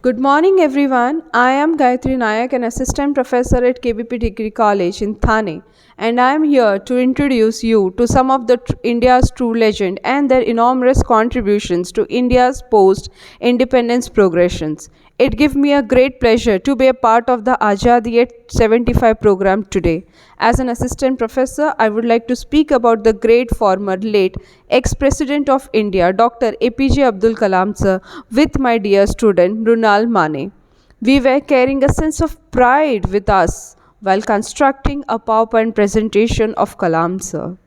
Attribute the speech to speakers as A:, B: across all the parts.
A: Good morning, everyone. I am Gayatri Nayak, an assistant professor at KBP Degree College in Thane, and I am here to introduce you to some of India's true legend and their enormous contributions to India's post-independence progressions. It gives me a great pleasure to be a part of the Azadi at 75 program today. As an assistant professor, I would like to speak about the great former late ex-president of India, Dr. APJ Abdul Kalam sir, with my dear student Runal Mane. We were carrying a sense of pride with us while constructing a PowerPoint presentation of Kalam sir.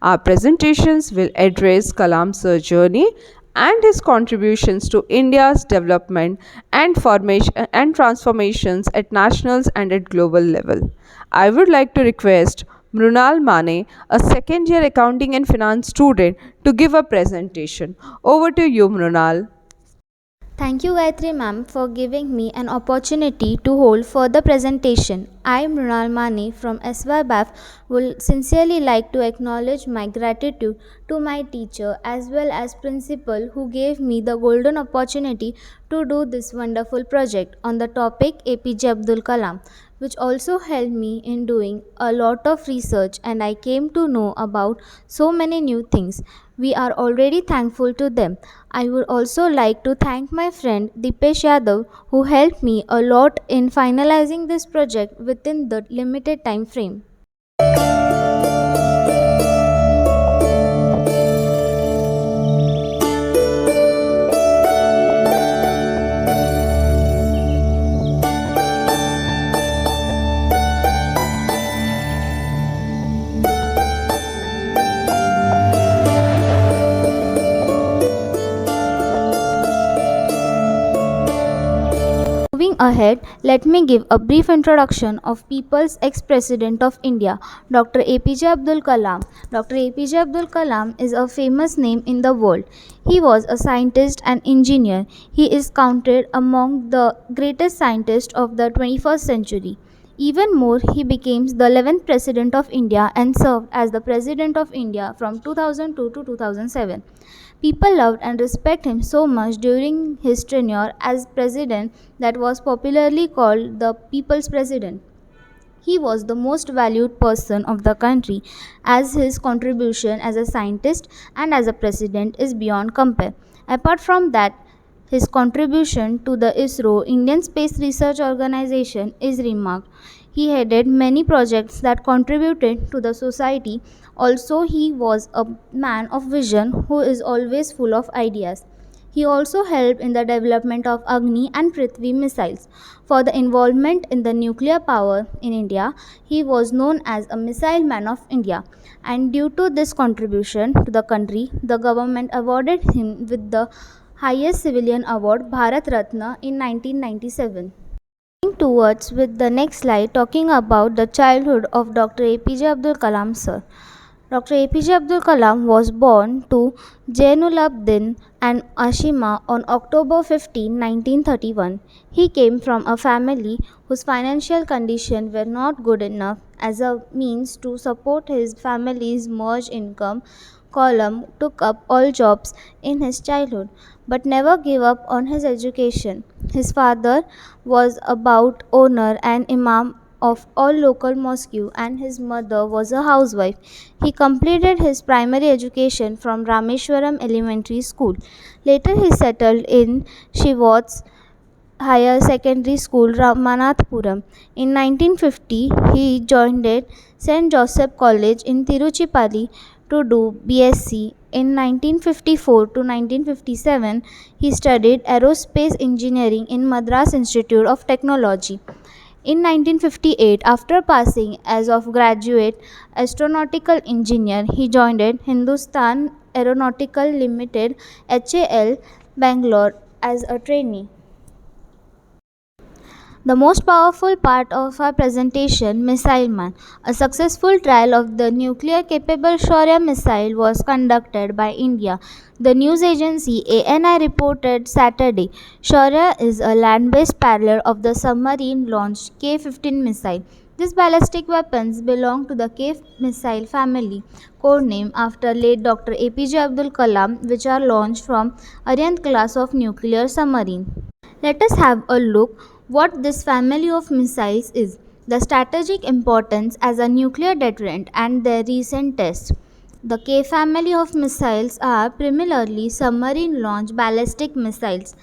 A: Our presentations will address Kalam sir's journey and his contributions to India's development and formation and transformations at national and at global level. I would like to request Mrunal Mane, a second year accounting and finance student, to give a presentation. Over to you, Mrunal.
B: Thank you Gayatri ma'am for giving me an opportunity to hold further presentation. I, Mrunal Mane from SYBAF, would sincerely like to acknowledge my gratitude to my teacher as well as principal who gave me the golden opportunity to do this wonderful project on the topic APJ Abdul Kalam, which also helped me in doing a lot of research, and I came to know about so many new things. We are already thankful to them. I would also like to thank my friend Dipesh Yadav who helped me a lot in finalizing this project within the limited time frame. Moving ahead, let me give a brief introduction of People's ex-President of India, Dr. APJ Abdul Kalam. Dr. APJ Abdul Kalam is a famous name in the world. He was a scientist and engineer. He is counted among the greatest scientists of the 21st century. Even more, he became the 11th President of India and served as the President of India from 2002 to 2007. People loved and respected him so much during his tenure as president that was popularly called the People's President. He was the most valued person of the country as his contribution as a scientist and as a president is beyond compare. Apart from that, his contribution to the ISRO, Indian Space Research Organization, is remarked. He headed many projects that contributed to the society. Also, he was a man of vision who is always full of ideas. He also helped in the development of Agni and Prithvi missiles. For the involvement in the nuclear power in India, he was known as a missile man of India. And due to this contribution to the country, the government awarded him with the highest civilian award, Bharat Ratna, in 1997. Moving towards with the next slide talking about the childhood of Dr. APJ Abdul Kalam sir. Dr. APJ Abdul Kalam was born to Jainulabdin and Ashima on October 15, 1931. He came from a family whose financial condition were not good enough as a means to support his family's merged income. Kalam took up all jobs in his childhood but never gave up on his education. His father was a boat owner and imam of all local mosques, and his mother was a housewife. He completed his primary education from Rameshwaram Elementary School. Later he settled in Shivots Higher Secondary School, Ramanathapuram. In 1950, he joined St. Joseph College in Tiruchirappalli to do BSc. In 1954 to 1957, he studied aerospace engineering in Madras Institute of Technology. In 1958, after passing as of graduate astronautical engineer, he joined Hindustan Aeronautical Limited HAL Bangalore as a trainee. The most powerful part of our presentation, Missile Man. A successful trial of the nuclear-capable Shaurya missile was conducted by India. The news agency ANI reported Saturday, Shaurya is a land-based parallel of the submarine-launched K-15 missile. These ballistic weapons belong to the K missile family, codenamed after late Dr. APJ Abdul Kalam, which are launched from Aryant class of nuclear submarine. Let us have a look what this family of missiles is, the strategic importance as a nuclear deterrent and their recent tests. The K family of missiles are primarily submarine launched ballistic missiles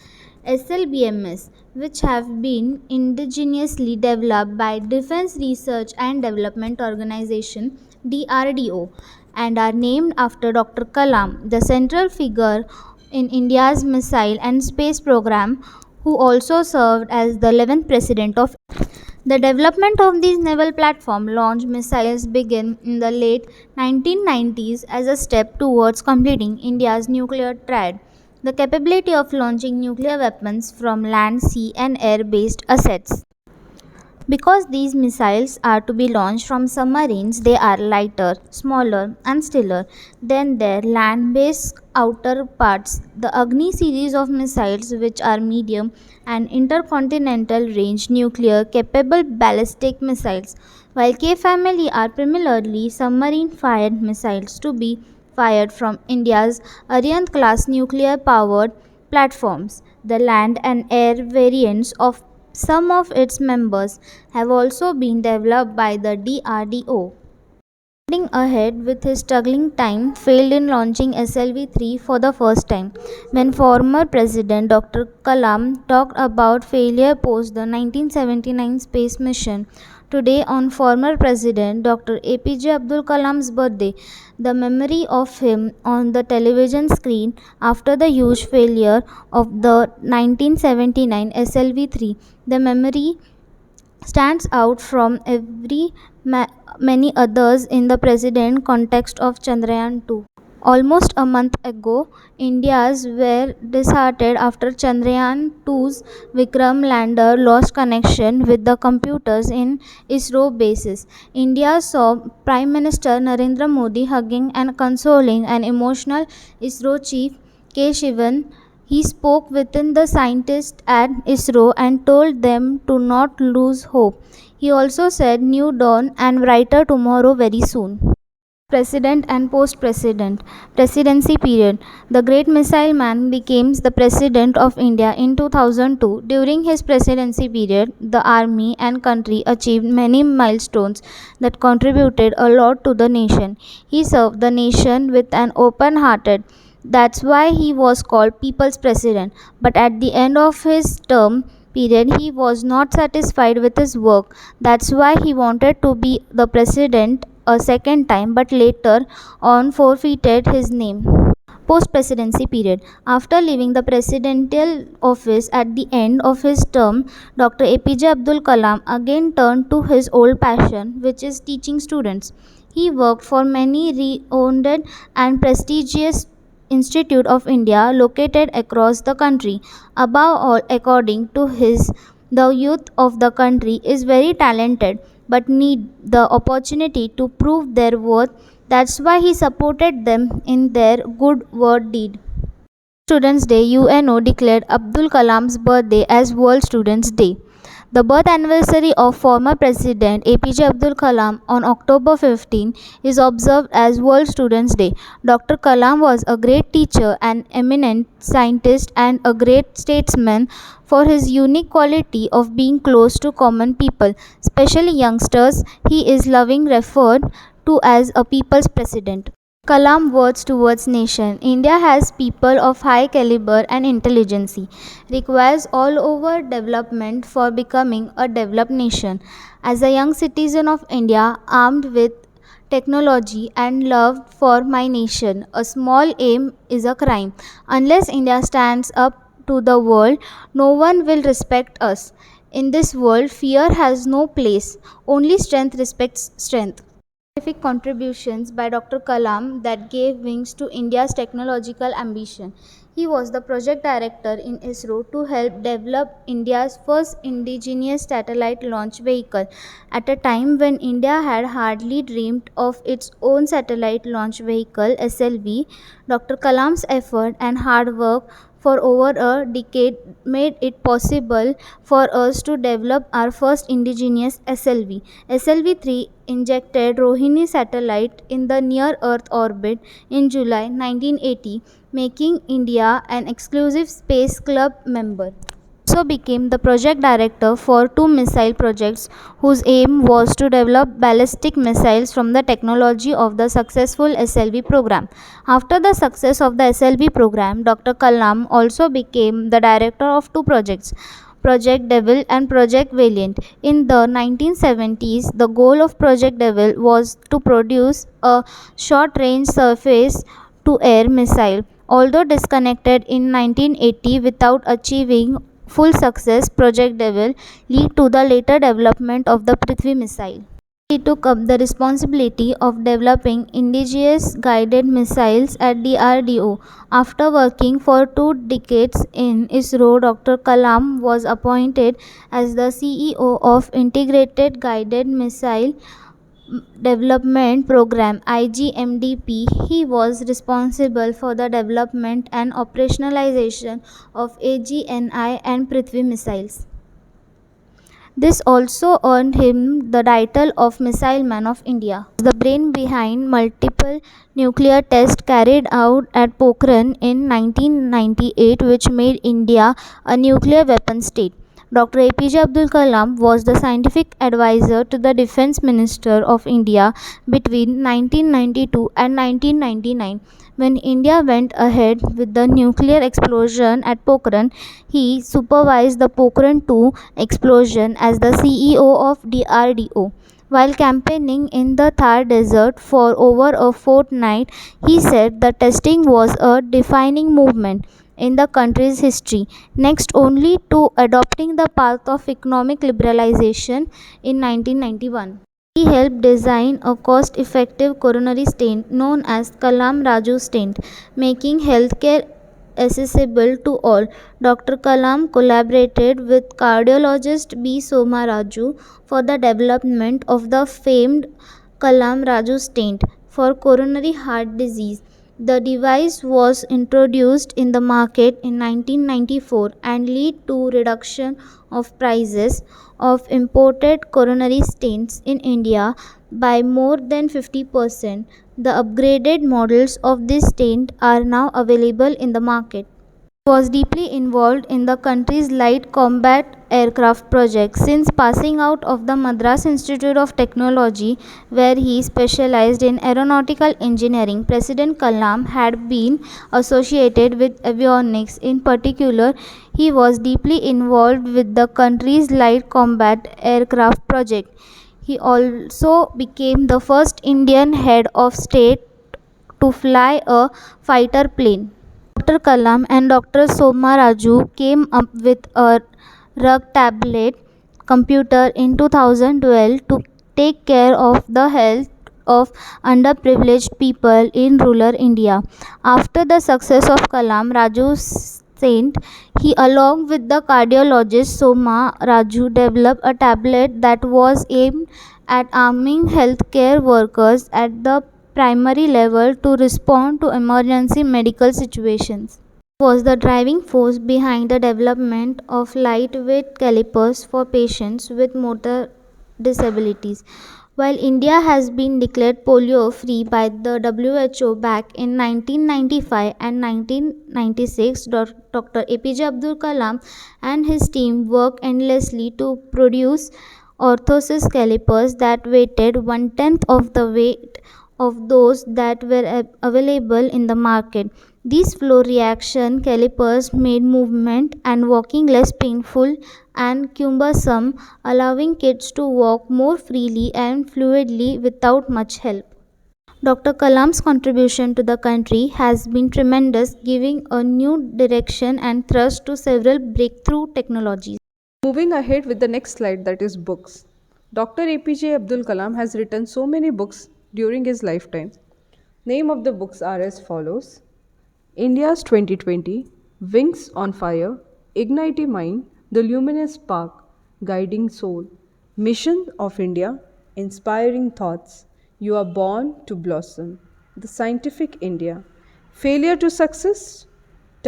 B: SLBMs, which have been indigenously developed by Defense Research and Development Organization DRDO and are named after Dr. Kalam, the central figure in India's missile and space program, who also served as the 11th president of the development of these naval platform launched missiles began in the late 1990s as a step towards completing India's nuclear triad, the capability of launching nuclear weapons from land, sea, and air based assets. Because these missiles are to be launched from submarines, they are lighter, smaller, and stiller than their land based outer parts. The Agni series of missiles, which are medium and intercontinental range nuclear capable ballistic missiles, while K family are primarily submarine fired missiles to be fired from India's Aryan class nuclear powered platforms. The land and air variants of some of its members have also been developed by the DRDO. Heading ahead with his struggling time, failed in launching SLV-3 for the first time. When former President Dr. Kalam talked about failure post the 1979 space mission, today on former President Dr. APJ Abdul Kalam's birthday, the memory of him on the television screen after the huge failure of the 1979 SLV-3, the memory stands out from many others in the present context of Chandrayaan 2. Almost a month ago, India's were disheartened after Chandrayaan 2's Vikram lander lost connection with the computers in ISRO bases. India saw Prime Minister Narendra Modi hugging and consoling an emotional ISRO chief K. Shivan. He spoke within the scientists at ISRO and told them to not lose hope. He also said new dawn and brighter tomorrow very soon. President and post-president presidency period. The great missile man became the president of India in 2002. During his presidency period, the army and country achieved many milestones that contributed a lot to the nation. He served the nation with an open hearted. That's why he was called people's president. But at the end of his term period, he was not satisfied with his work. That's why he wanted to be the president a second time, but later on forfeited his name. Post presidency period. After leaving the presidential office at the end of his term, Dr. APJ Abdul Kalam again turned to his old passion, which is teaching students. He worked for many renowned and prestigious Institute of India located across the country. Above all, according to his, the youth of the country is very talented but need the opportunity to prove their worth. That's why he supported them in their good word deed. Students' Day. UNO declared Abdul Kalam's birthday as World Students' Day. The birth anniversary of former President APJ Abdul Kalam on October 15 is observed as World Students' Day. Dr. Kalam was a great teacher, an eminent scientist, and a great statesman for his unique quality of being close to common people, especially youngsters. He is loving referred to as a people's president. Kalam words towards nation. India has people of high caliber and intelligence. Requires all over development for becoming a developed nation. As a young citizen of India, armed with technology and love for my nation, a small aim is a crime. Unless India stands up to the world, no one will respect us. In this world, fear has no place. Only strength respects strength. Scientific contributions by Dr. Kalam that gave wings to India's technological ambition. He was the project director in ISRO to help develop India's first indigenous satellite launch vehicle. At a time when India had hardly dreamed of its own satellite launch vehicle, SLV, Dr. Kalam's effort and hard work for over a decade made it possible for us to develop our first indigenous SLV. SLV-3 injected Rohini satellite in the near-Earth orbit in July 1980, making India an exclusive Space Club member. also became the project director for two missile projects whose aim was to develop ballistic missiles from the technology of the successful SLV program. After the success of the SLV program, Dr. Kalam also became the director of two projects, Project Devil and Project Valiant. In the 1970s, the goal of Project Devil was to produce a short-range surface-to-air missile. Although disconnected in 1980 without achieving full success, Project Devil led to the later development of the Prithvi missile. He took up the responsibility of developing indigenous guided missiles at DRDO. After working for 2 decades in ISRO, Dr. Kalam was appointed as the CEO of Integrated Guided Missile Development Program IGMDP. He was responsible for the development and operationalization of AGNI and Prithvi missiles. This also earned him the title of Missile Man of India. The brain behind multiple nuclear tests carried out at Pokhran in 1998, which made India a nuclear weapon state. Dr. APJ Abdul Kalam was the scientific advisor to the Defence Minister of India between 1992 and 1999. When India went ahead with the nuclear explosion at Pokhran, he supervised the Pokhran 2 explosion as the CEO of DRDO. While campaigning in the Thar Desert for over a fortnight, he said the testing was a defining movement in the country's history, next only to adopting the path of economic liberalization in 1991. He helped design a cost-effective coronary stent known as Kalam Raju stent, making healthcare accessible to all. Dr. Kalam collaborated with cardiologist B. Soma Raju for the development of the famed Kalam Raju stent for coronary heart disease. The device was introduced in the market in 1994 and led to reduction of prices of imported coronary stents in India by more than 50%. The upgraded models of this stent are now available in the market. He was deeply involved in the country's light combat aircraft project since passing out of the Madras Institute of Technology, where he specialized in aeronautical engineering. President Kalam had been associated with avionics. In particular, he was deeply involved with the country's light combat aircraft project. He also became the first Indian head of state to fly a fighter plane. Dr. Kalam and Dr. Soma Raju came up with a rug tablet computer in 2012 to take care of the health of underprivileged people in rural India. After the success of Kalam Raju's Saint, he along with the cardiologist Soma Raju developed a tablet that was aimed at arming healthcare workers at the primary level to respond to emergency medical situations. Was the driving force behind the development of lightweight calipers for patients with motor disabilities. While India has been declared polio free by the WHO back in 1995 and 1996, Dr. APJ Abdul Kalam and his team worked endlessly to produce orthosis calipers that weighted 1/10 of the weight of those that were available in the market. These flow reaction calipers made movement and walking less painful and cumbersome, allowing kids to walk more freely and fluidly without much help. Dr. Kalam's contribution to the country has been tremendous, giving a new direction and thrust to several breakthrough technologies.
A: Moving ahead with the next slide, that is books. Dr. APJ Abdul Kalam has written so many books during his lifetime. Name of the books are as follows: India's 2020, Wings on Fire, Ignite Mind, The Luminous Spark, Guiding Soul, Mission of India, Inspiring Thoughts, You Are Born to Blossom, The Scientific India, Failure to Success,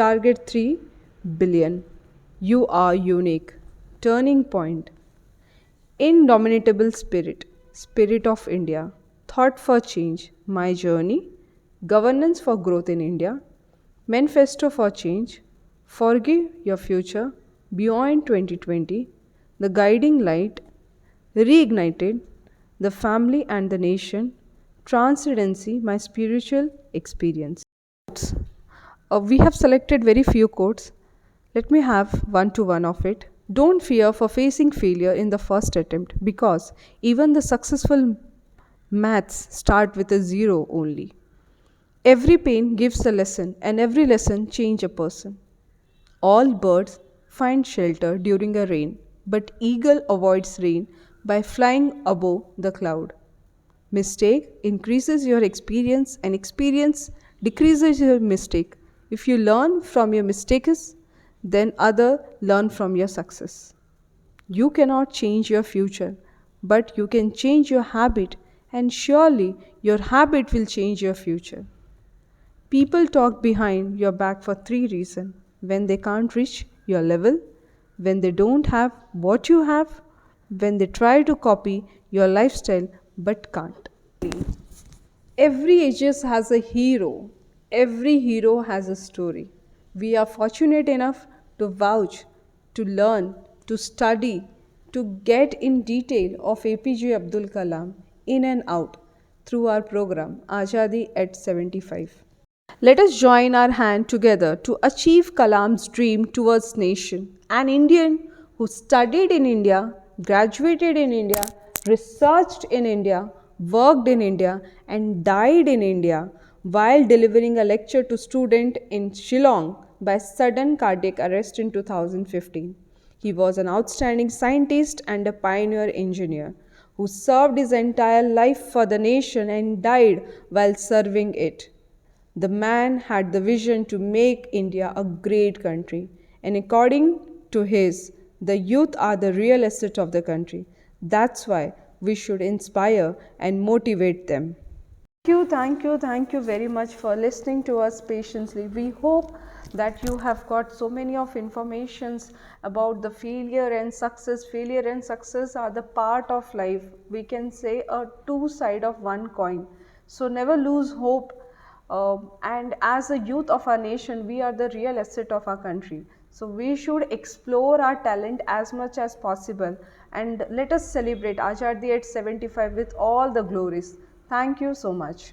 A: Target 3 Billion, You Are Unique, Turning Point, Indomitable Spirit, Spirit of India, Thought for Change, My Journey, Governance for Growth in India, Manifesto for Change, Forgive Your Future, Beyond 2020, the guiding light, reignited, the family and the nation, transcendency, my spiritual experience. We have selected very few quotes. Let me have one to one of it. Don't fear for facing failure in the first attempt because even the successful maths start with a zero only. Every pain gives a lesson and every lesson change a person. All birds find shelter during a rain, but eagle avoids rain by flying above the cloud. Mistake increases your experience and experience decreases your mistake. If you learn from your mistakes, then other learn from your success. You cannot change your future, but you can change your habit and surely your habit will change your future. People talk behind your back for three reasons: when they can't reach your level, when they don't have what you have, when they try to copy your lifestyle but can't. Every ages has a hero. Every hero has a story. We are fortunate enough to vouch, to learn, to study, to get in detail of APJ Abdul Kalam in and out through our program Azadi at 75. Let us join our hand together to achieve Kalam's dream towards nation. An Indian who studied in India, graduated in India, researched in India, worked in India and died in India while delivering a lecture to students in Shillong by sudden cardiac arrest in 2015. He was an outstanding scientist and a pioneer engineer who served his entire life for the nation and died while serving it. The man had the vision to make India a great country, and according to his, the youth are the real asset of the country. That's why we should inspire and motivate them. Thank you very much for listening to us patiently. We hope that you have got so many of informations about the failure and success. Failure and success are the part of life. We can say a two side of one coin. So never lose hope. And as a youth of our nation, we are the real asset of our country. So we should explore our talent as much as possible and let us celebrate Azadi at 75 with all the glories. Thank you so much.